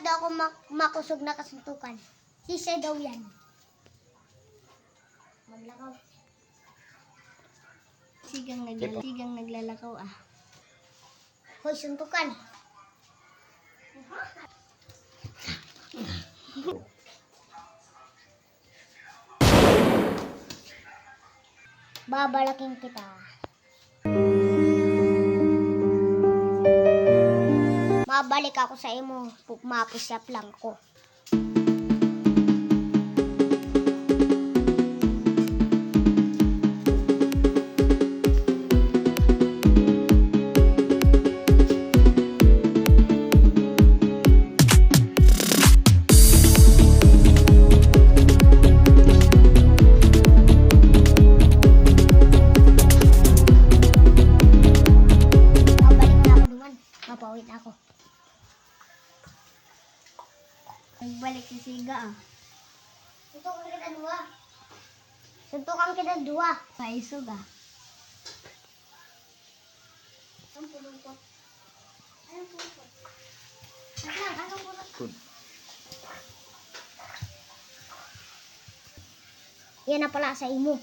daw ako makusog na kasuntukan. Sisay daw yan. Maglakaw. Sigang naglalakaw ah. Hoy, suntukan. Babalaking kita. Mabalik ako sa imo. Mapusyap lang ko. Mapawit ako. Nagbalik si Siga ah. Suntukan kita dua. Suntukan kita dua. Paisog ah. Ang pulungkot. Anong pulungkot? Anong pulungkot? Yan na pala sa imo.